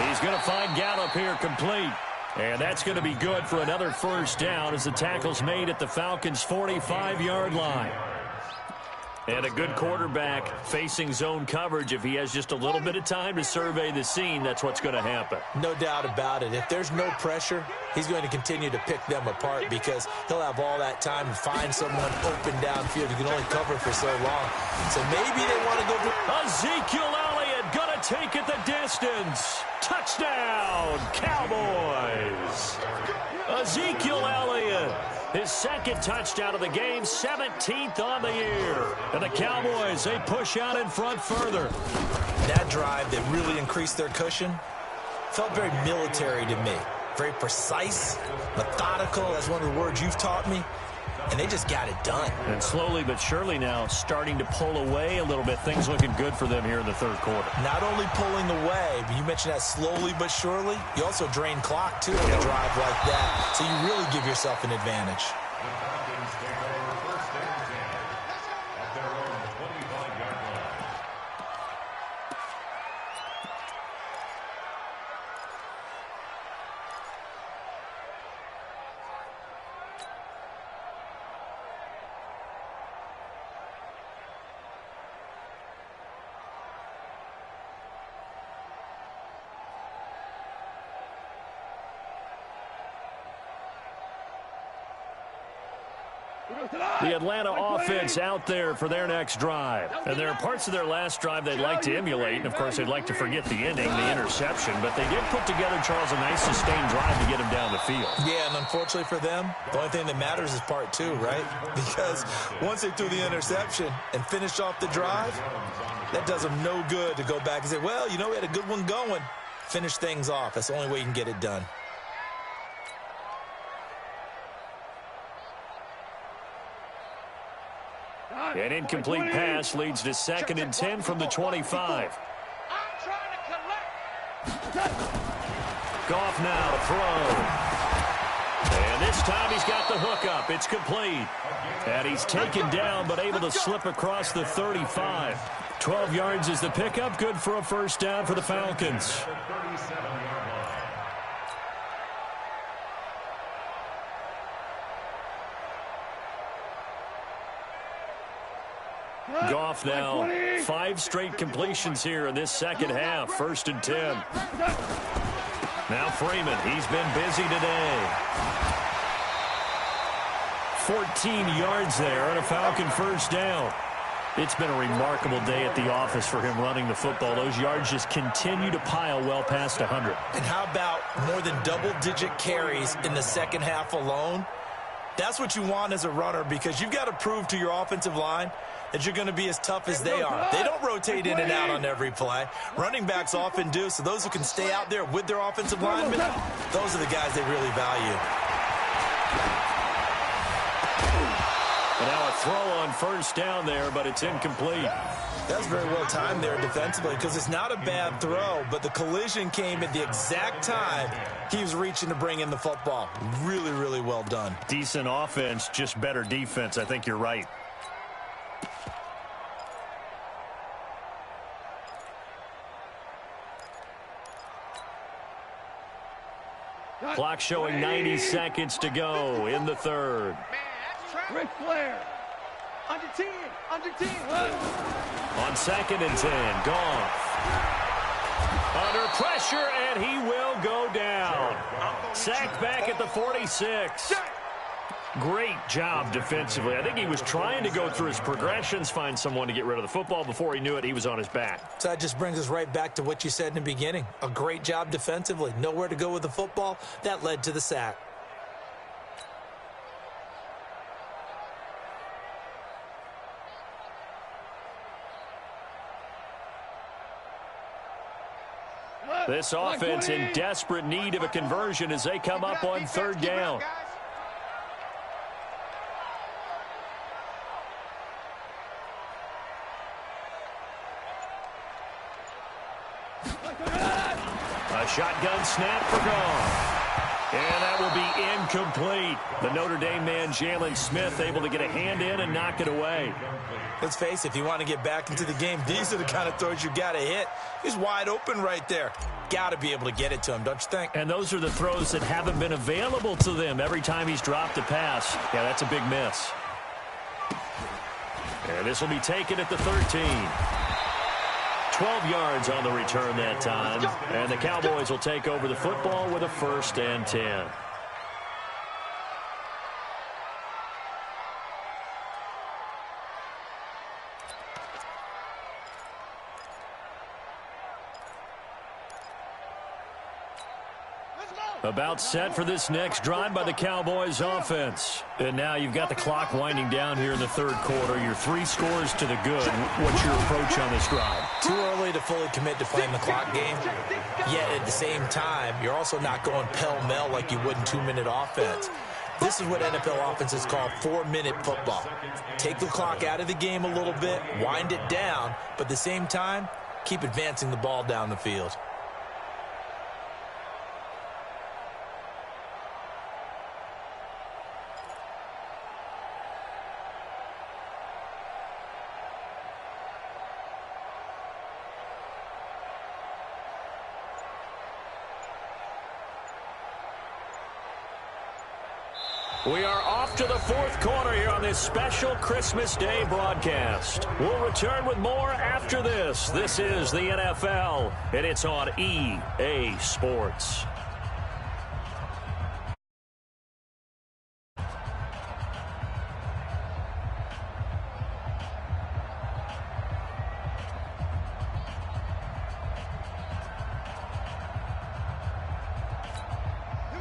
He's going to find Gallup here complete. And that's going to be good for another 1st down as the tackle's made at the Falcons' 45-yard line. And a good quarterback facing zone coverage. If he has just a little bit of time to survey the scene, that's what's going to happen. No doubt about it. If there's no pressure, he's going to continue to pick them apart because he'll have all that time to find someone open downfield. You can only cover for so long. So maybe they want to go for... Ezekiel Elliott going to to take it the distance. Touchdown, Cowboys. Ezekiel Elliott, his second touchdown of the game, 17th on the year. And the Cowboys, they push out in front further. That drive that really increased their cushion felt very military to me. Very precise, methodical, that's one of the words you've taught me. And they just got it done. And slowly but surely now starting to pull away a little bit. Things looking good for them here in the third quarter. Not only pulling away, but you mentioned that slowly but surely. You also drain clock, too, on a drive like that. So you really give yourself an advantage. The Falcons take over first and 10 at their own 25-yard line. The Atlanta offense out there for their next drive. And there are parts of their last drive they'd like to emulate. And, of course, they'd like to forget the ending, the interception. But they did put together, Charles, a nice sustained drive to get him down the field. Yeah, and unfortunately for them, the only thing that matters is part two, right? Because once they threw the interception and finished off the drive, that does them no good to go back and say, well, you know, we had a good one going. Finish things off. That's the only way you can get it done. An incomplete pass leads to 2nd and 10 from the 25. I'm trying to collect. Goff now to throw. And this time he's got the hook up. It's complete. And he's taken down but able to slip across the 35. 12 yards is the pickup. Good for a first down for the Falcons. Goff now 5 straight completions here in this second half. 1st and 10. Now Freeman. He's been busy today. 14 yards there on a Falcon first down. It's been a remarkable day at the office for him running the football. Those yards just continue to pile well past 100. And how about more than double-digit carries in the second half alone? That's what you want as a runner, because you've got to prove to your offensive line that you're going to be as tough as they are. They don't rotate in and out on every play. Running backs often do, so those who can stay out there with their offensive linemen, those are the guys they really value. And now a throw on first down there, but it's incomplete. That's very well timed there defensively, because it's not a bad throw, but the collision came at the exact time he was reaching to bring in the football. Really, really well done. Decent offense, just better defense. I think you're right. Clock showing 90 seconds to go in the third. Man, that's trash. Ric Flair. Under 10. Under 10. On 2nd and 10, Goff. Under pressure, and he will go down. Sacked back at the 46. Great job defensively. I think he was trying to go through his progressions, find someone to get rid of the football. Before he knew it, he was on his back. So that just brings us right back to what you said in the beginning. A great job defensively. Nowhere to go with the football. That led to the sack. This offense in desperate need of a conversion as they come up on 3rd down. A shotgun snap for Goff. And that will be incomplete. The Notre Dame man, Jalen Smith, able to get a hand in and knock it away. Let's face it, if you want to get back into the game, these are the kind of throws you got to hit. He's wide open right there. Got to be able to get it to him, don't you think? And those are the throws that haven't been available to them every time he's dropped a pass. Yeah, that's a big miss. And this will be taken at the 13. 12 yards on the return that time. And the Cowboys will take over the football with a 1st and 10. About set for this next drive by the Cowboys offense. And now you've got the clock winding down here in the third quarter. You're 3 scores to the good. What's your approach on this drive? Too early to fully commit to playing the clock game. Yet at the same time, you're also not going pell-mell like you would in 2-minute offense. This is what NFL offenses call 4-minute football. Take the clock out of the game a little bit, wind it down, but at the same time, keep advancing the ball down the field. We are off to the fourth quarter here on this special Christmas Day broadcast. We'll return with more after this. This is the NFL, and it's on EA Sports.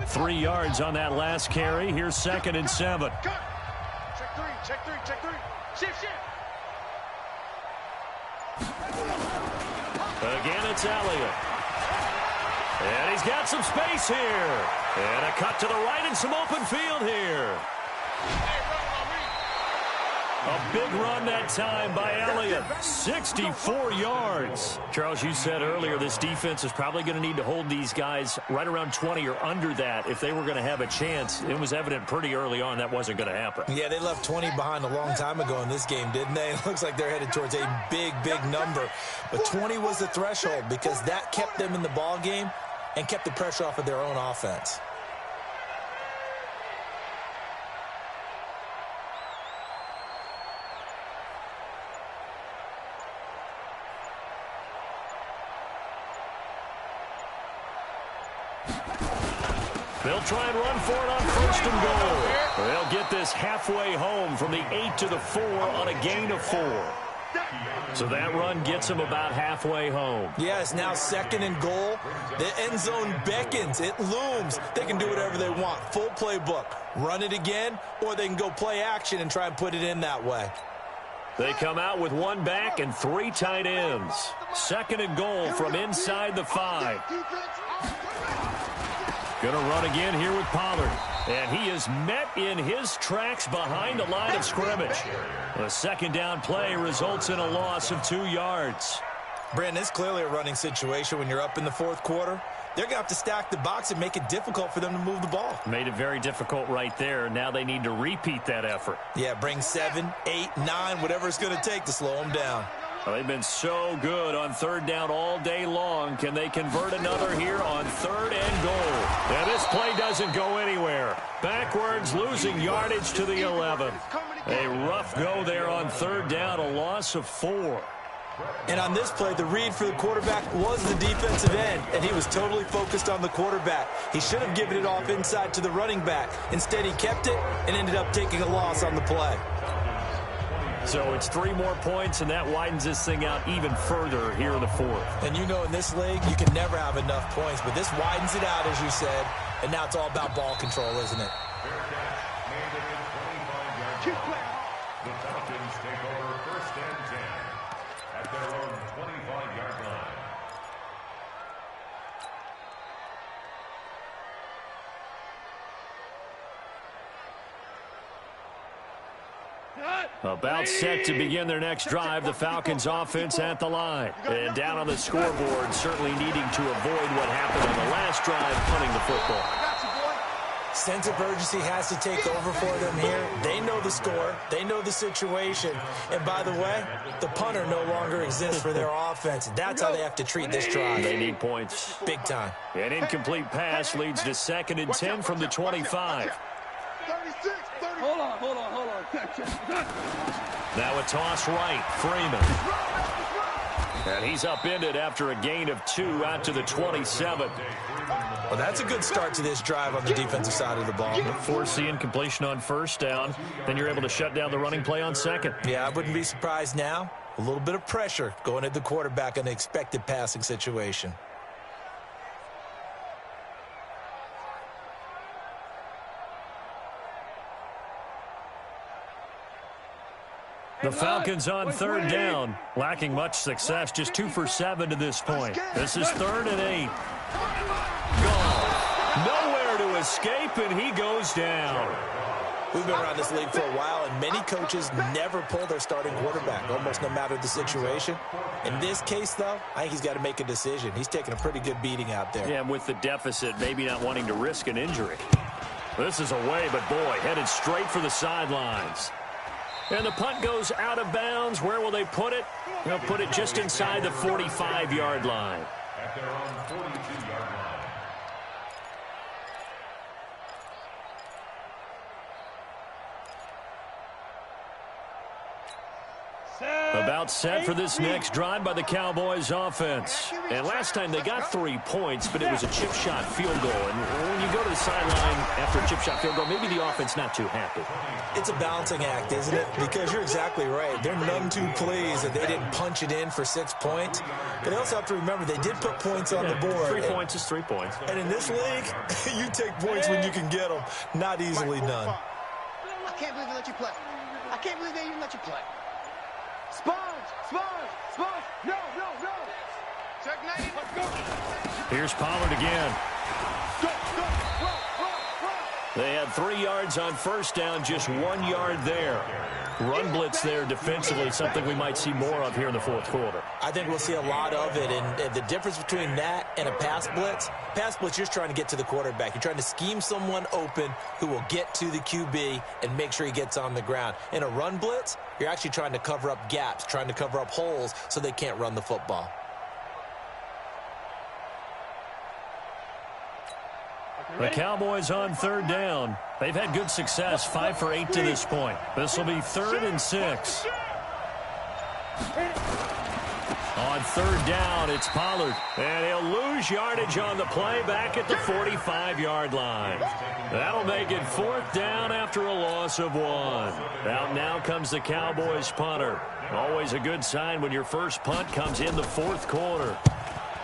Three yards on that last carry. Here's 2nd and 7. Check 3, check 3, check 3. Shift, shift. Again, it's Elliott. And he's got some space here. And a cut to the right and some open field here. A big run that time by Elliott. 64 yards. Charles, you said earlier this defense is probably going to need to hold these guys right around 20 or under that if they were going to have a chance. It was evident pretty early on that wasn't going to happen. Yeah, they left 20 behind a long time ago in this game, didn't they? It looks like they're headed towards a big, big number. But 20 was the threshold because that kept them in the ball game and kept the pressure off of their own offense. They'll try and run for it on 1st and goal. They'll get this halfway home from the 8 to the 4 on a gain of 4. So that run gets them about halfway home. Yeah, it's now 2nd and goal. The end zone beckons. It looms. They can do whatever they want. Full playbook. Run it again, or they can go play action and try and put it in that way. They come out with 1 back and 3 tight ends. 2nd and goal from inside the 5. Going to run again here with Pollard. And he is met in his tracks behind the line of scrimmage. The 2nd down play results in a loss of 2 yards. Brandon, it's clearly a running situation when you're up in the 4th quarter. They're going to have to stack the box and make it difficult for them to move the ball. Made it very difficult right there. Now they need to repeat that effort. Yeah, bring 7, 8, 9, whatever it's going to take to slow them down. Well, they've been so good on 3rd down all day long. Can they convert another here on 3rd and goal? And this play doesn't go anywhere. Backwards, losing yardage to the 11. A rough go there on 3rd down, a loss of 4. And on this play, the read for the quarterback was the defensive end, and he was totally focused on the quarterback. He should have given it off inside to the running back. Instead, he kept it and ended up taking a loss on the play. So it's 3 more points, and that widens this thing out even further here in the 4th. And you know in this league, you can never have enough points, but this widens it out, as you said, and now it's all about ball control, isn't it? The Falcons take over 1st and 10 at their own 25-yard line. About set to begin their next drive, the Falcons offense at the line. And down on the scoreboard, certainly needing to avoid what happened on the last drive, punting the football. Sense of urgency has to take over for them here. They know the score. They know the situation. And by the way, the punter no longer exists for their offense. That's how they have to treat this drive. They need points. Big time. An incomplete pass leads to 2nd and 10 from the 25. 36, 30. Hold on. Now a toss right, Freeman. And he's upended after a gain of 2 out to the 27. Well, that's a good start to this drive on the defensive side of the ball. Force the incompletion on 1st down. Then you're able to shut down the running play on 2nd. Yeah, I wouldn't be surprised now. A little bit of pressure going at the quarterback in an expected passing situation. The Falcons on third down, lacking much success, just 2 for 7 to this point. This is 3rd and 8. Gone. Nowhere to escape, and he goes down. We've been around this league for a while, and many coaches never pull their starting quarterback, almost no matter the situation. In this case, though, I think he's got to make a decision. He's taking a pretty good beating out there. Yeah, with the deficit, maybe not wanting to risk an injury. This is away, but boy, headed straight for the sidelines. And the punt goes out of bounds. Where will they put it? They'll put it just inside the 45-yard line. At their own 42-yard line. About set for this next drive by the Cowboys offense. And last time they got 3 points, but it was a chip shot field goal. And when you go to the sideline after a chip shot field goal, maybe the offense not too happy. It's a balancing act, isn't it? Because you're exactly right. They're none too pleased that they didn't punch it in for 6 points. But they also have to remember they did put points on the board. 3 points is 3 points. And in this league, you take points when you can get them. Not easily done. I can't believe they let you play. I can't believe they even let you play. Sponge! No! Check 90. Let's go. Here's Pollard again. Go. They had 3 yards on first down, just 1 yard there. Run blitz there defensively, something we might see more of here in the fourth quarter. I think we'll see a lot of it, and the difference between that and a pass blitz, you're just trying to get to the quarterback. You're trying to scheme someone open who will get to the QB and make sure he gets on the ground. In a run blitz, you're actually trying to cover up gaps, trying to cover up holes so they can't run the football. The Cowboys on third down. They've had good success, 5 for 8 to this point. This will be 3rd and 6. On third down, it's Pollard. And he'll lose yardage on the play back at the 45-yard line. That'll make it 4th down after a loss of 1. Out now comes the Cowboys punter. Always a good sign when your first punt comes in the fourth quarter.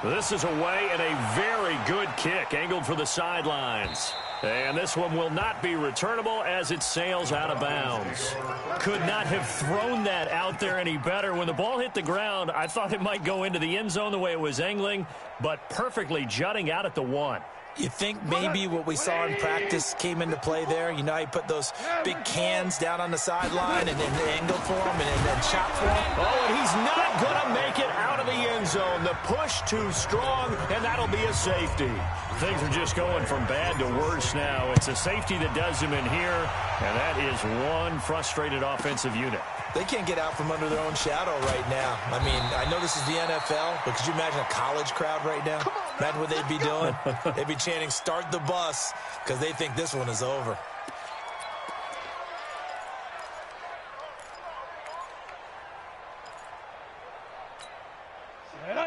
This is away and a very good kick angled for the sidelines. And this one will not be returnable as it sails out of bounds. Could not have thrown that out there any better. When the ball hit the ground, I thought it might go into the end zone the way it was angling, but perfectly jutting out at the 1. You think maybe what we saw in practice came into play there? You know, he put those big cans down on the sideline and then angled for him and then shot for him. Oh, and he's not going to make it out of the end zone. The push too strong, and that'll be a safety. Things are just going from bad to worse now. It's a safety that does him in here, and that is one frustrated offensive unit. They can't get out from under their own shadow right now. I mean, I know this is the NFL, but could you imagine a college crowd right now? Imagine what they'd be doing. They'd be chanting, "Start the bus," because they think this one is over.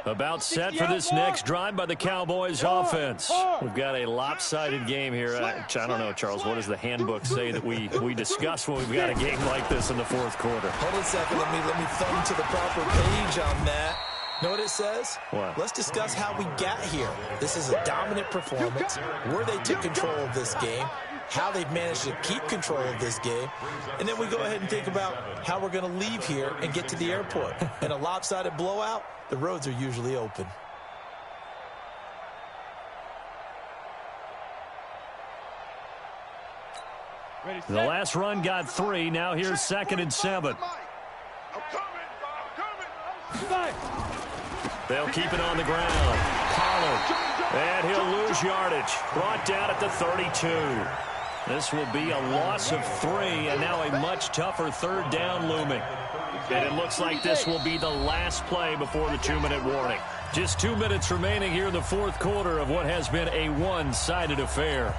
About set for this next drive by the Cowboys offense. We've got a lopsided game here. I don't know, Charles, what does the handbook say that we discuss when we've got a game like this in the fourth quarter? Hold on a second. Let me thumb to the proper page on that. Know what it says? What? Let's discuss how we got here. This is a dominant performance, where they took control of this game, how they've managed to keep control of this game, and then we go ahead and think about how we're going to leave here and get to the airport. In a lopsided blowout, the roads are usually open. The last run got 3. Now here's 2nd and 7. They'll keep it on the ground. Pollard. And he'll lose yardage. Brought down at the 32. This will be a loss of 3, and now a much tougher 3rd down looming. And it looks like this will be the last play before the 2-minute warning. Just 2 minutes remaining here in the fourth quarter of what has been a one-sided affair.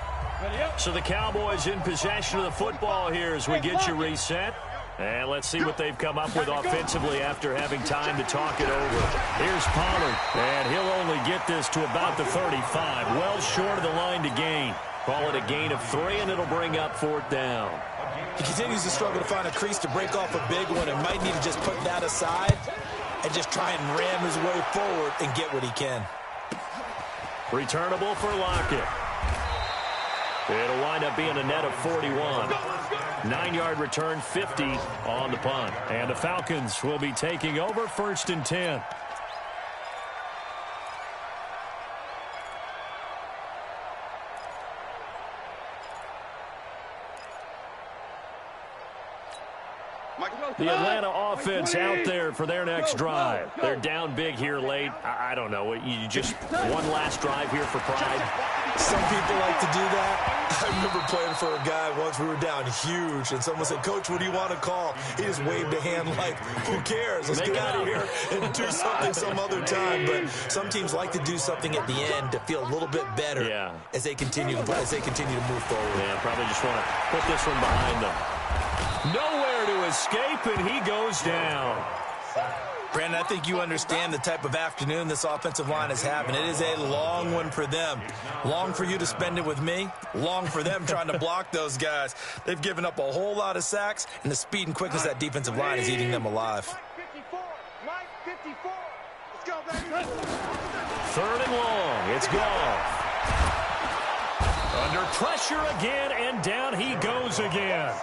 So the Cowboys in possession of the football here as we get you reset. And let's see what they've come up with offensively after having time to talk it over. Here's Pollard, and he'll only get this to about the 35. Well short of the line to gain. Call it a gain of 3, and it'll bring up 4th down. He continues to struggle to find a crease to break off a big one and might need to just put that aside and just try and ram his way forward and get what he can. Returnable for Lockett. It'll wind up being a net of 41. 9-yard return, 50 on the punt. And the Falcons will be taking over 1st and 10. The Atlanta offense out there for their next drive. They're down big here late. I don't know. You just one last drive here for pride. Some people like to do that. I remember playing for a guy once. We were down huge, and someone said, "Coach, what do you want to call?" He just waved a hand like, "Who cares? Let's get out of here and do something some other time." But some teams like to do something at the end to feel a little bit better as they continue to move forward. Yeah, probably just want to put this one behind them. Nowhere to escape, and he goes down. Brandon, I think you understand the type of afternoon this offensive line is having. It is a long one for them. Long for you to spend it with me. Long for them trying to block those guys. They've given up a whole lot of sacks, and the speed and quickness of that defensive line is eating them alive. 54. Let's go, baby. 3rd and long. It's Goff. Under pressure again, and down he goes again.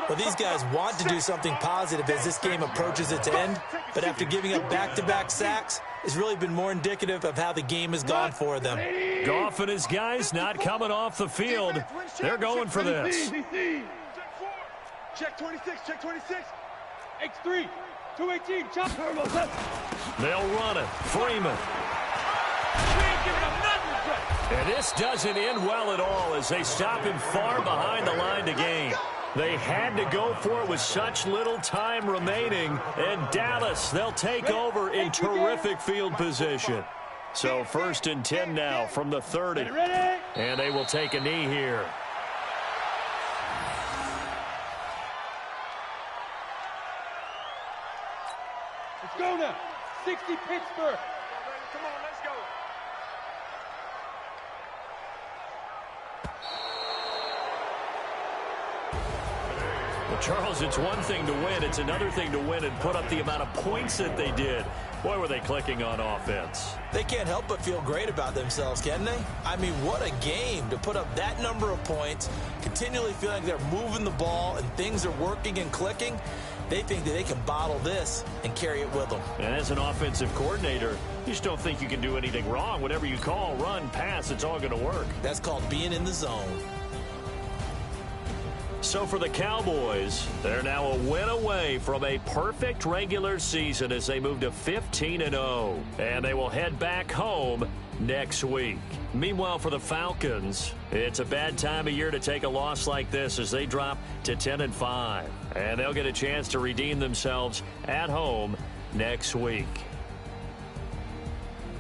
Well, these guys want to do something positive as this game approaches its end, but after giving up back-to-back sacks, it's really been more indicative of how the game has gone for them. Goff and his guys not coming off the field. They're going for this. Check 26, check 26. X3, 218, chop. They'll run it. Freeman. And this doesn't end well at all as they stop him far behind the line to gain. They had to go for it with such little time remaining. And Dallas, they'll take over in terrific field position. So 1st and 10 now from the 30. And they will take a knee here. Let's go now. 60 Pittsburgh. Come on, let's go. Well, Charles, it's one thing to win. It's another thing to win and put up the amount of points that they did. Boy, were they clicking on offense. They can't help but feel great about themselves, can they? I mean, what a game to put up that number of points, continually feeling like they're moving the ball and things are working and clicking. They think that they can bottle this and carry it with them. And as an offensive coordinator, you just don't think you can do anything wrong. Whatever you call, run, pass, it's all going to work. That's called being in the zone. So for the Cowboys, they're now a win away from a perfect regular season as they move to 15-0. And they will head back home next week. Meanwhile, for the Falcons, it's a bad time of year to take a loss like this as they drop to 10-5. And they'll get a chance to redeem themselves at home next week.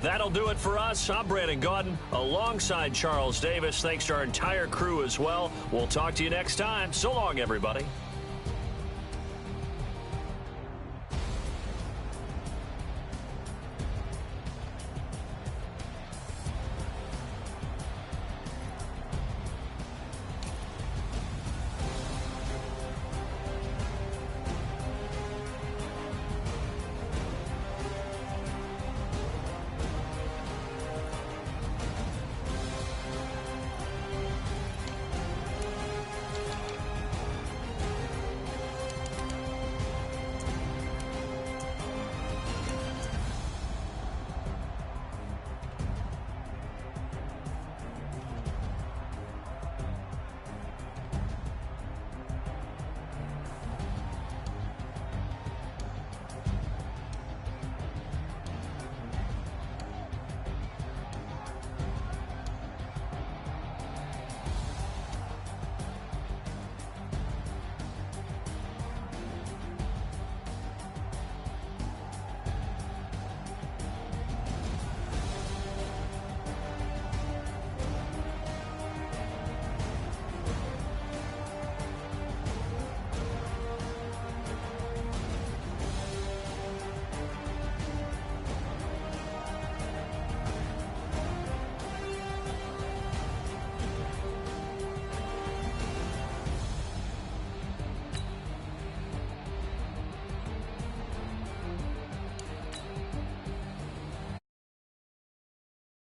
That'll do it for us. I'm Brandon Gaudin alongside Charles Davis. Thanks to our entire crew as well. We'll talk to you next time. So long, everybody.